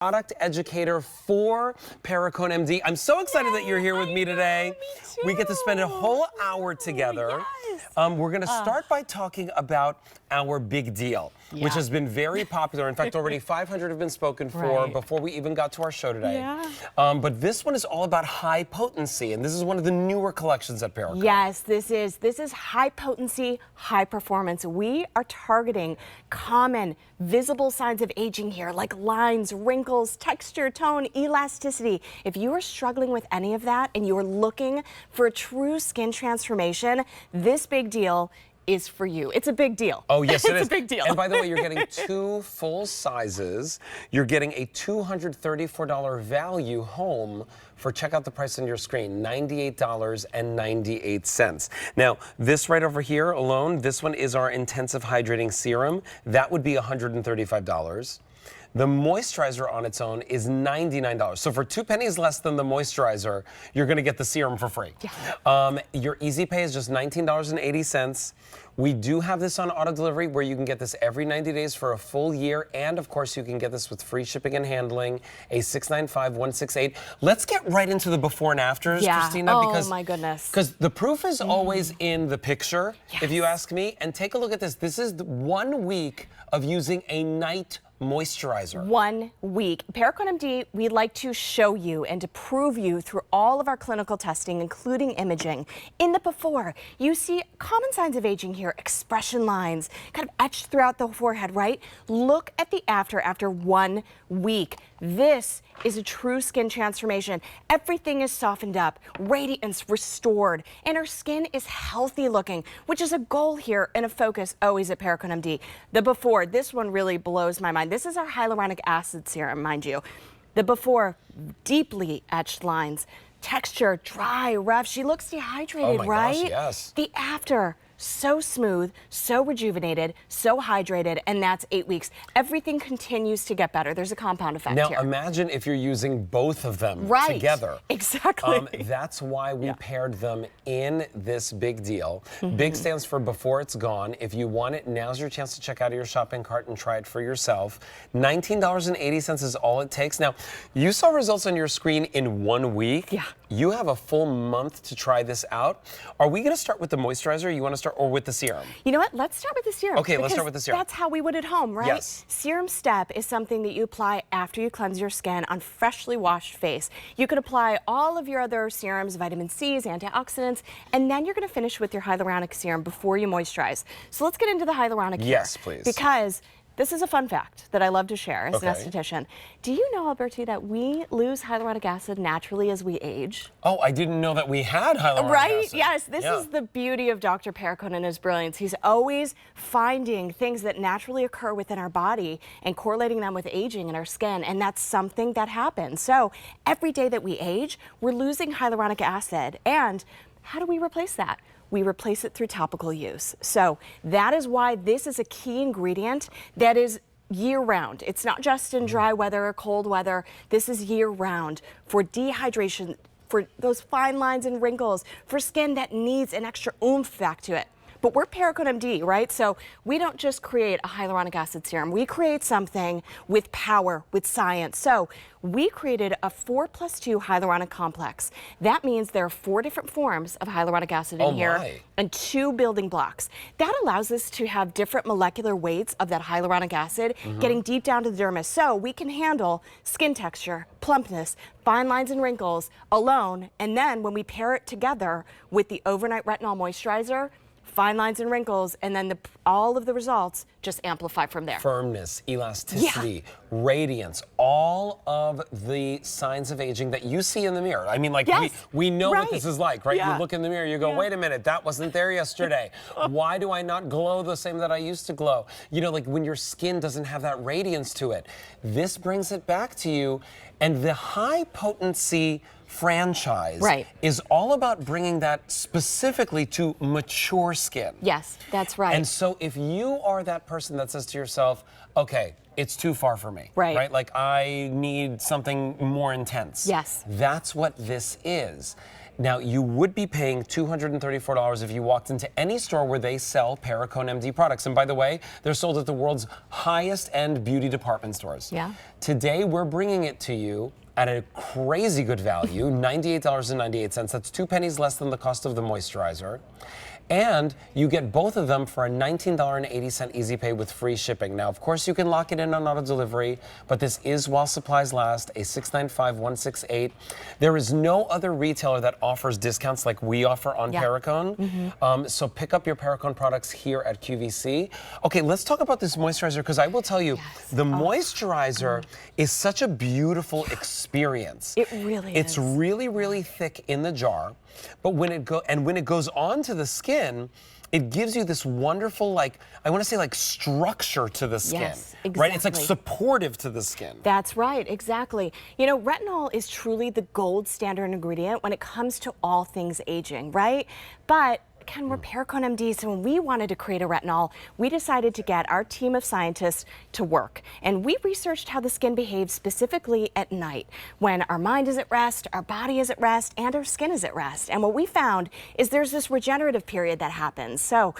product educator for Perricone MD. I'm so excited that you're here with me today. Me too. We get to spend a whole hour together. Yes. We're going to start by talking about our big deal, which has been very popular. In fact, already 500 have been spoken for before we even got to our show today. But this one is all about high potency, and this is one of the newer collections at Perricone. Yes, this is high potency, high performance. We are targeting common visible signs of aging here, like lines, wrinkles, texture, tone, elasticity. If you are struggling with any of that and you're looking for a true skin transformation, this big deal is for you. It's a big deal. Oh, yes, it is. It's a big deal. And by the way, you're getting 2 full sizes. You're getting a $234 value home for, check out the price on your screen, $98.98. Now, this right over here alone, this one is our intensive hydrating serum. That would be $135. The moisturizer on its own is $99. So for 2 pennies less than the moisturizer, you're going to get the serum for free. Your easy pay is just $19.80. We do have this on auto delivery where you can get this every 90 days for a full year. And of course, you can get this with free shipping and handling, a $695-$168. Let's get right into the before and afters, Christina. Oh, my goodness. Because the proof is always in the picture, if you ask me. And take a look at this. This is 1 week of using a night moisturizer. 1 week. Perricone MD, we'd like to show you and to prove you through all of our clinical testing, including imaging. In the before, you see common signs of aging here, expression lines, kind of etched throughout the forehead, right? Look at the after 1 week. This is a true skin transformation. Everything is softened up, radiance restored, and our skin is healthy looking, which is a goal here and a focus always at Perricone MD. The before, this one really blows my mind. This is our hyaluronic acid serum, mind you. The before, deeply etched lines, texture, dry, rough. She looks dehydrated, oh my right? Gosh, yes. The after, so smooth, so rejuvenated, so hydrated, and that's 8 weeks. Everything continues to get better. There's a compound effect here. Now imagine if you're using both of them together. Exactly. That's why we paired them in this big deal. Big stands for before it's gone. If you want it, now's your chance to check out of your shopping cart and try it for yourself. $19.80 is all it takes. Now, you saw results on your screen in 1 week. You have a full month to try this out. Are we going to start with the moisturizer? You want to start or with the serum? You know what? Let's start with the serum. Okay, let's start with the serum. That's how we would at home, right? Yes. Serum step is something that you apply after you cleanse your skin on freshly washed face. You could apply all of your other serums, vitamin C's, antioxidants, and then you're going to finish with your hyaluronic serum before you moisturize. So let's get into the hyaluronic here. Yes, please. Because this is a fun fact that I love to share as an esthetician. Do you know, Alberti, that we lose hyaluronic acid naturally as we age? Oh, I didn't know that we had hyaluronic acid. Yes, this is the beauty of Dr. Perricone and his brilliance. He's always finding things that naturally occur within our body and correlating them with aging in our skin, and that's something that happens. So every day that we age, we're losing hyaluronic acid. And how do we replace that? We replace it through topical use. So that is why this is a key ingredient that is year-round. It's not just in dry weather or cold weather. This is year-round for dehydration, for those fine lines and wrinkles, for skin that needs an extra oomph back to it. But we're Perricone MD, right? So we don't just create a hyaluronic acid serum. We create something with power, with science. So we created a 4+2 hyaluronic complex. That means there are 4 different forms of hyaluronic acid in here and 2 building blocks. That allows us to have different molecular weights of that hyaluronic acid getting deep down to the dermis. So we can handle skin texture, plumpness, fine lines and wrinkles alone. And then when we pair it together with the overnight retinol moisturizer, fine lines and wrinkles, and then all of the results just amplify from there. Firmness, elasticity, radiance, all of the signs of aging that you see in the mirror. I mean, like, we know what this is like, right? You look in the mirror, you go, wait a minute, that wasn't there yesterday. Why do I not glow the same that I used to glow? You know, like when your skin doesn't have that radiance to it. This brings it back to you, and the high potency franchise is all about bringing that specifically to mature skin. Yes, that's right. And so if you are that person that says to yourself, okay, it's too far for me, right? Like I need something more intense. Yes. That's what this is. Now, you would be paying $234 if you walked into any store where they sell Perricone MD products. And by the way, they're sold at the world's highest end beauty department stores. Yeah. Today, we're bringing it to you at a crazy good value, $98.98. That's 2 pennies less than the cost of the moisturizer. And you get both of them for a $19.80 easy pay with free shipping. Now, of course, you can lock it in on auto delivery, but this is while supplies last, a $695-$168. There is no other retailer that offers discounts like we offer on Perricone. So pick up your Perricone products here at QVC. Okay, let's talk about this moisturizer, because I will tell you, the moisturizer is such a beautiful experience. It really is. It's really, really thick in the jar. But when it goes onto the skin, it gives you this wonderful, like, I want to say, like, structure to the skin. Yes, exactly. Right? It's like supportive to the skin. That's right, exactly. You know, retinol is truly the gold standard ingredient when it comes to all things aging, right? But Ken, we're Perricone MD, so when we wanted to create a retinol, we decided to get our team of scientists to work. And we researched how the skin behaves specifically at night, when our mind is at rest, our body is at rest, and our skin is at rest. And what we found is there's this regenerative period that happens. So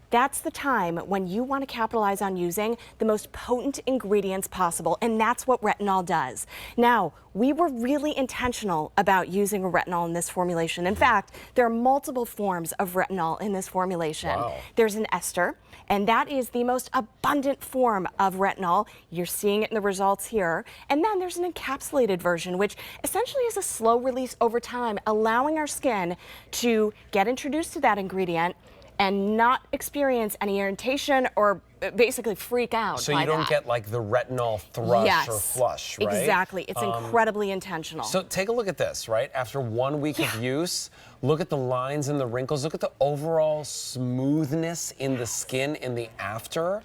that's the time when you want to capitalize on using the most potent ingredients possible, and that's what retinol does. Now, we were really intentional about using a retinol in this formulation. In fact, there are multiple forms of retinol in this formulation. Wow. There's an ester, and that is the most abundant form of retinol. You're seeing it in the results here. And then there's an encapsulated version, which essentially is a slow release over time, allowing our skin to get introduced to that ingredient and not experience any irritation or basically freak out. So you don't get like the retinol thrush or flush, right? Exactly. It's incredibly intentional. So take a look at this, right? After 1 week of use, look at the lines and the wrinkles. Look at the overall smoothness in the skin in the after.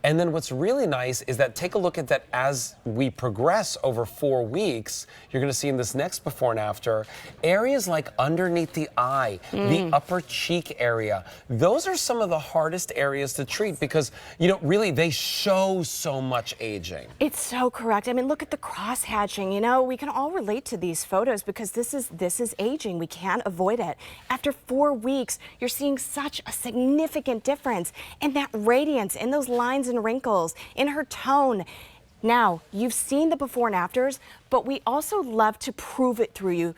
And then what's really nice is that take a look at that as we progress over 4 weeks, you're going to see in this next before and after, areas like underneath the eye, the upper cheek area, those are some of the hardest areas to treat because, you know, really they show so much aging. It's so correct. I mean, look at the cross hatching. You know, we can all relate to these photos because this is aging. We can't avoid it. After 4 weeks, you're seeing such a significant difference in that radiance, in those lines and wrinkles, in her tone. Now, you've seen the before and afters, but we also love to prove it to you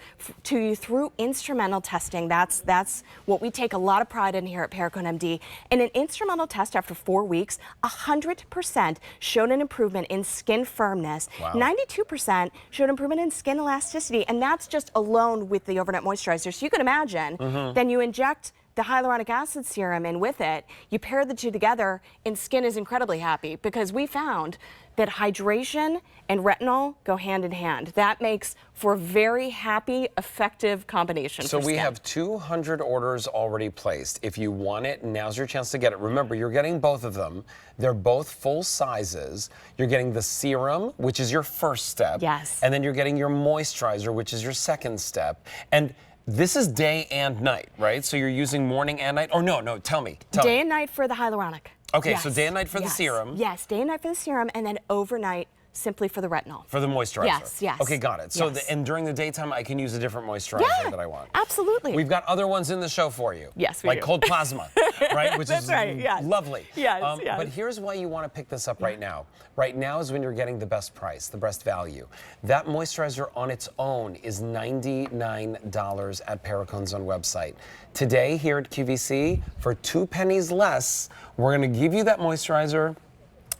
through instrumental testing. That's what we take a lot of pride in here at Perricone MD. In an instrumental test after 4 weeks, 100% showed an improvement in skin firmness. Wow. 92% showed improvement in skin elasticity, and that's just alone with the overnight moisturizer. So you can imagine, then you inject the hyaluronic acid serum in with it, you pair the two together, and skin is incredibly happy because we found that hydration and retinol go hand in hand. That makes for a very happy, effective combination So for we skin. have 200 orders already placed. If you want it, now's your chance to get it. Remember, you're getting both of them. They're both full sizes. You're getting the serum, which is your first step. Yes. And then you're getting your moisturizer, which is your second step. And this is day and night, right? So you're using morning and night? Or no, tell me. Day and night for the hyaluronic. Okay, Yes. so day and night for the serum. Yes, day and night for the serum, and then overnight simply for the retinol. For the moisturizer. Yes. Okay, got it. So Yes. and during the daytime, I can use a different moisturizer that I want. Absolutely. We've got other ones in the show for you. Yes, we like do. cold plasma, right? Which That's is right, yes. lovely. Yes, yes. But here's why you want to pick this up right now. Right now is when you're getting the best price, the best value. That moisturizer on its own is $99 at Perricone's own website. Today, here at QVC, for 2 pennies less, we're going to give you that moisturizer.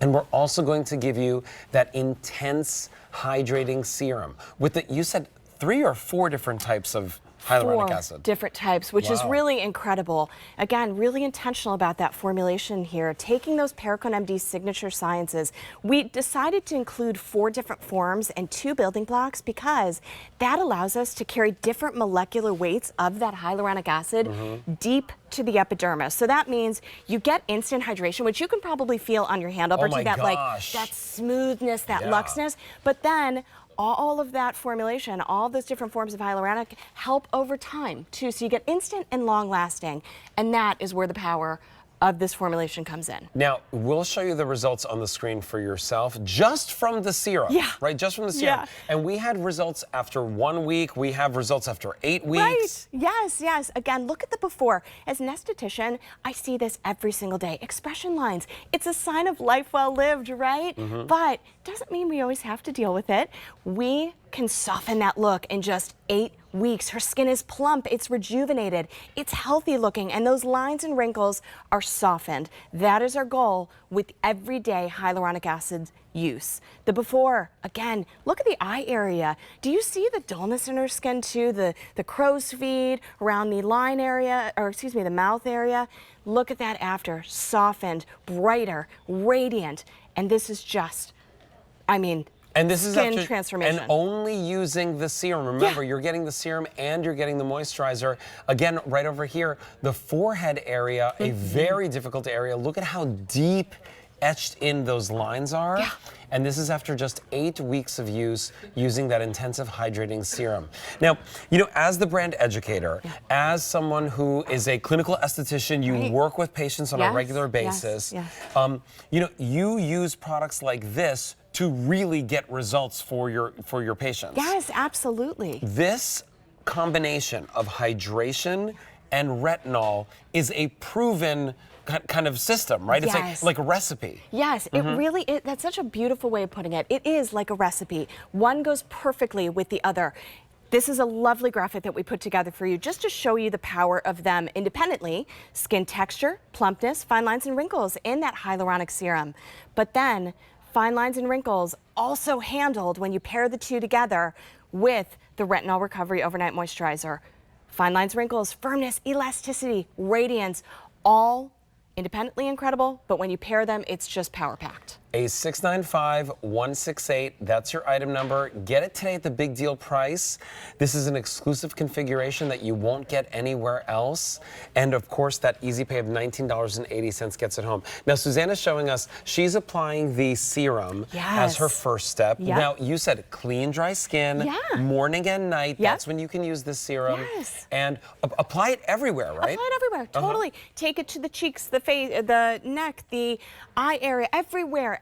And we're also going to give you that intense hydrating serum with the, you said 3 or 4 different types of hyaluronic acid. 4 different types, which is Wow. really incredible. Again, really intentional about that formulation here. Taking those Perricone MD signature sciences, we decided to include 4 different forms and 2 building blocks because that allows us to carry different molecular weights of that hyaluronic acid deep to the epidermis. So that means you get instant hydration, which you can probably feel on your hand. I'll Oh bring my you that like gosh. that smoothness, that Yeah. luxness, but then all of that formulation, all those different forms of hyaluronic help over time too. So you get instant and long lasting. And that is where the power of this formulation comes in. Now, we'll show you the results on the screen for yourself, just from the serum, right? Just from the serum. Yeah. And we had results after 1 week. We have results after 8 weeks. Right, yes, yes. Again, look at the before. As an esthetician, I see this every single day. Expression lines. It's a sign of life well lived, right? But doesn't mean we always have to deal with it. We can soften that look in just 8 weeks. Her skin is plump, it's rejuvenated, it's healthy looking, and those lines and wrinkles are softened. That is our goal with everyday hyaluronic acid use. The before, again, look at the eye area. Do you see the dullness in her skin too? The crow's feet around the line area, or excuse me, the mouth area. Look at that after, softened, brighter, radiant, and this is just, I mean, and this is skin after, transformation. and only using the serum. Remember, you're getting the serum and you're getting the moisturizer. Again, right over here, the forehead area, a very difficult area. Look at how deep etched in those lines are. Yeah. And this is after just 8 weeks of use using that intensive hydrating serum. Now, you know, as the brand educator, as someone who is a clinical esthetician, you work with patients on a regular basis. You know, you use products like this to really get results for your patients. Yes, absolutely. This combination of hydration and retinol is a proven kind of system, right? It's like a recipe. Yes, it really is. That's such a beautiful way of putting it. It is like a recipe. One goes perfectly with the other. This is a lovely graphic that we put together for you just to show you the power of them independently. Skin texture, plumpness, fine lines and wrinkles in that hyaluronic serum. But then fine lines and wrinkles also handled when you pair the two together with the Retinol Recovery Overnight Moisturizer. Fine lines, wrinkles, firmness, elasticity, radiance, all independently incredible, but when you pair them, it's just power-packed. A 695-168, that's your item number. Get it today at the big deal price. This is an exclusive configuration that you won't get anywhere else. And of course, that easy pay of $19.80 gets it home. Now, Susanna's showing us, she's applying the serum as her first step. Now, you said clean, dry skin, morning and night. That's when you can use this serum. And apply it everywhere, right? Apply it everywhere, totally. Take it to the cheeks, the face, the neck, the eye area, everywhere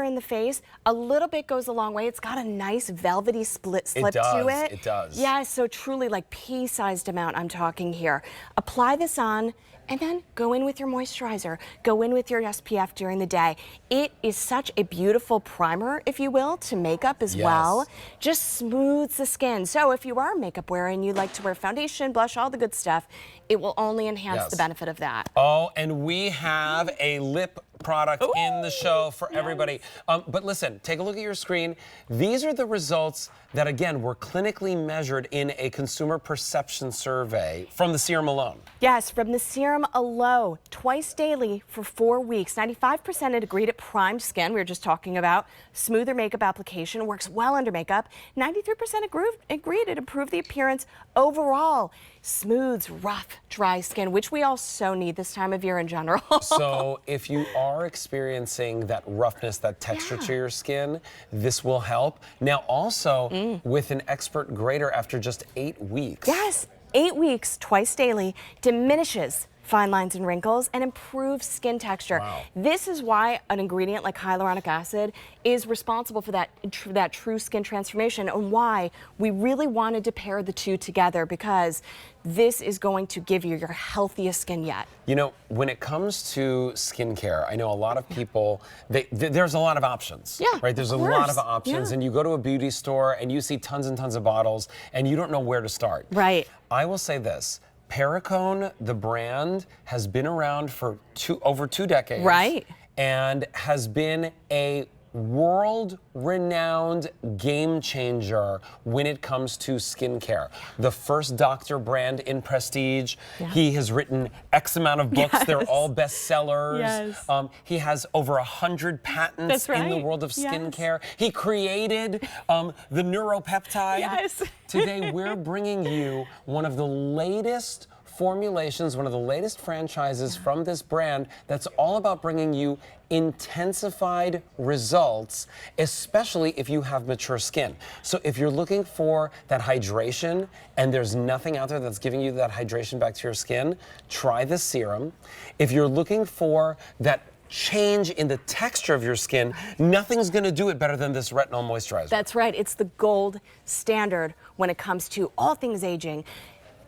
in the face. A little bit goes a long way. It's got a nice velvety slip to it. It does. Yeah, so truly like pea-sized amount I'm talking here. Apply this on and then go in with your moisturizer. Go in with your SPF during the day. It is such a beautiful primer, if you will, to makeup as well. Just smooths the skin. So if you are a makeup wearer and you like to wear foundation, blush, all the good stuff, it will only enhance the benefit of that. Oh, and we have a lip product in the show for everybody. But listen, take a look at your screen. These are the results that, again, were clinically measured in a consumer perception survey from the serum alone. Yes, from the serum alone, twice daily for 4 weeks. 95% had agreed it primed skin. We were just talking about smoother makeup application, works well under makeup. 93% agreed it improved the appearance overall. Smooths rough, dry skin, which we all so need this time of year in general. So if you are experiencing that roughness, that texture to your skin, this will help. Now also with an expert grader after just 8 weeks. Yes, 8 weeks, twice daily, diminishes fine lines and wrinkles and improves skin texture. This is why an ingredient like hyaluronic acid is responsible for that true skin transformation, and why we really wanted to pair the two together, because this is going to give you your healthiest skin yet. You know, when it comes to skincare, I know a lot of people, there's a lot of options, right? There's a lot of options, and you go to a beauty store and you see tons and tons of bottles and you don't know where to start. Right. I will say this. Perricone, the brand, has been around for over 2 decades. Right. And has been a world-renowned game changer when it comes to skincare. The first doctor brand in prestige. He has written X amount of books. They're all bestsellers. He has over 100 patents in the world of skincare. He created the neuropeptide. Today, we're bringing you one of the latest formulations, one of the latest franchises from this brand that's all about bringing you intensified results, especially if you have mature skin. So if you're looking for that hydration and there's nothing out there that's giving you that hydration back to your skin, try this serum. If you're looking for that change in the texture of your skin, nothing's going to do it better than this retinol moisturizer. That's right. It's the gold standard when it comes to all things aging.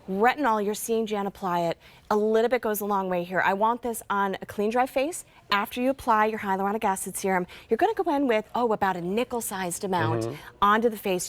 Retinol, you're seeing Jan apply it. A little bit goes a long way here. I want this on a clean, dry face. After you apply your hyaluronic acid serum, you're going to go in with, about a nickel-sized amount onto the face.